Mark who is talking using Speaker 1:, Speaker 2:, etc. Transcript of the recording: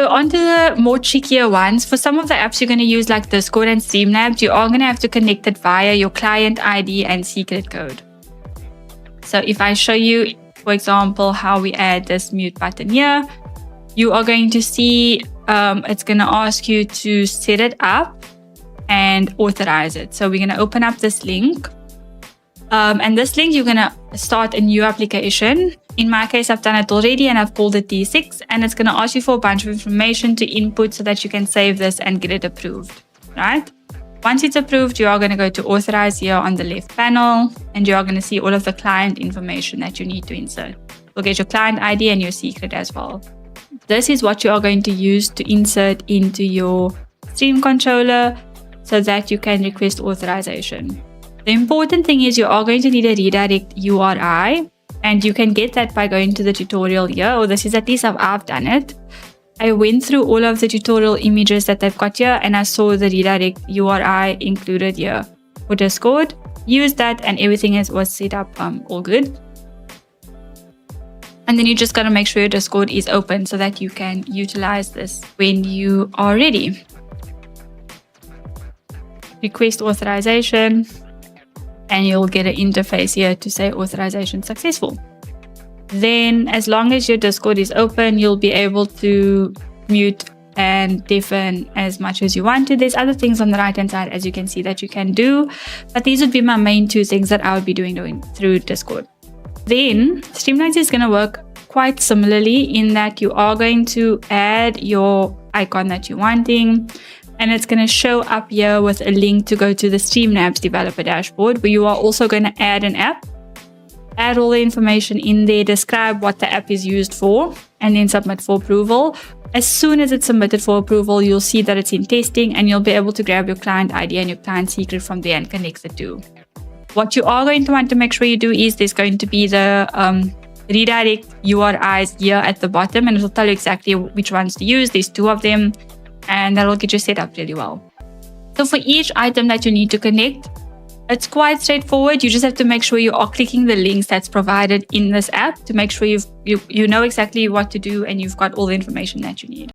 Speaker 1: onto the more trickier ones. For some of the apps you're going to use like Discord and Streamlabs, you are going to have to connect it via your client ID and secret code. So if I show you, for example, how we add this mute button here, you are going to see it's going to ask you to set it up and authorize it. So we're going to open up this link. And this link, you're going to start a new application. In my case, I've done it already and I've called it D6, and it's going to ask you for a bunch of information to input so that you can save this and get it approved, right? Once it's approved, you are going to go to authorize here on the left panel, and you are going to see all of the client information that you need to insert. You'll get your client ID and your secret as well. This is what you are going to use to insert into your Stream controller so that you can request authorization. The important thing is you are going to need a redirect URI, and you can get that by going to the tutorial here, or this is at least how I've done it. I went through all of the tutorial images that they've got here, and I saw the redirect URI included here for Discord. Used that and everything was set up all good. And then you just got to make sure your Discord is open so that you can utilize this when you are ready. Request authorization, and you'll get an interface here to say authorization successful. Then as long as your Discord is open, you'll be able to mute and deafen as much as you want to. There's other things on the right hand side, as you can see, that you can do, but these would be my main two things that I would be doing through Discord. Then Streamlabs is going to work quite similarly in that you are going to add your icon that you're wanting, and it's going to show up here with a link to go to the Streamlabs developer dashboard, where you are also going to add an app, add all the information in there, describe what the app is used for, and then submit for approval. As soon as it's submitted for approval, you'll see that it's in testing, and you'll be able to grab your client ID and your client secret from there and connect the two. What you are going to want to make sure you do is there's going to be the redirect URIs here at the bottom, and it'll tell you exactly which ones to use. There's 2 of them, and that'll get you set up really well. So for each item that you need to connect, it's quite straightforward. You just have to make sure you are clicking the links that's provided in this app to make sure you know exactly what to do and you've got all the information that you need.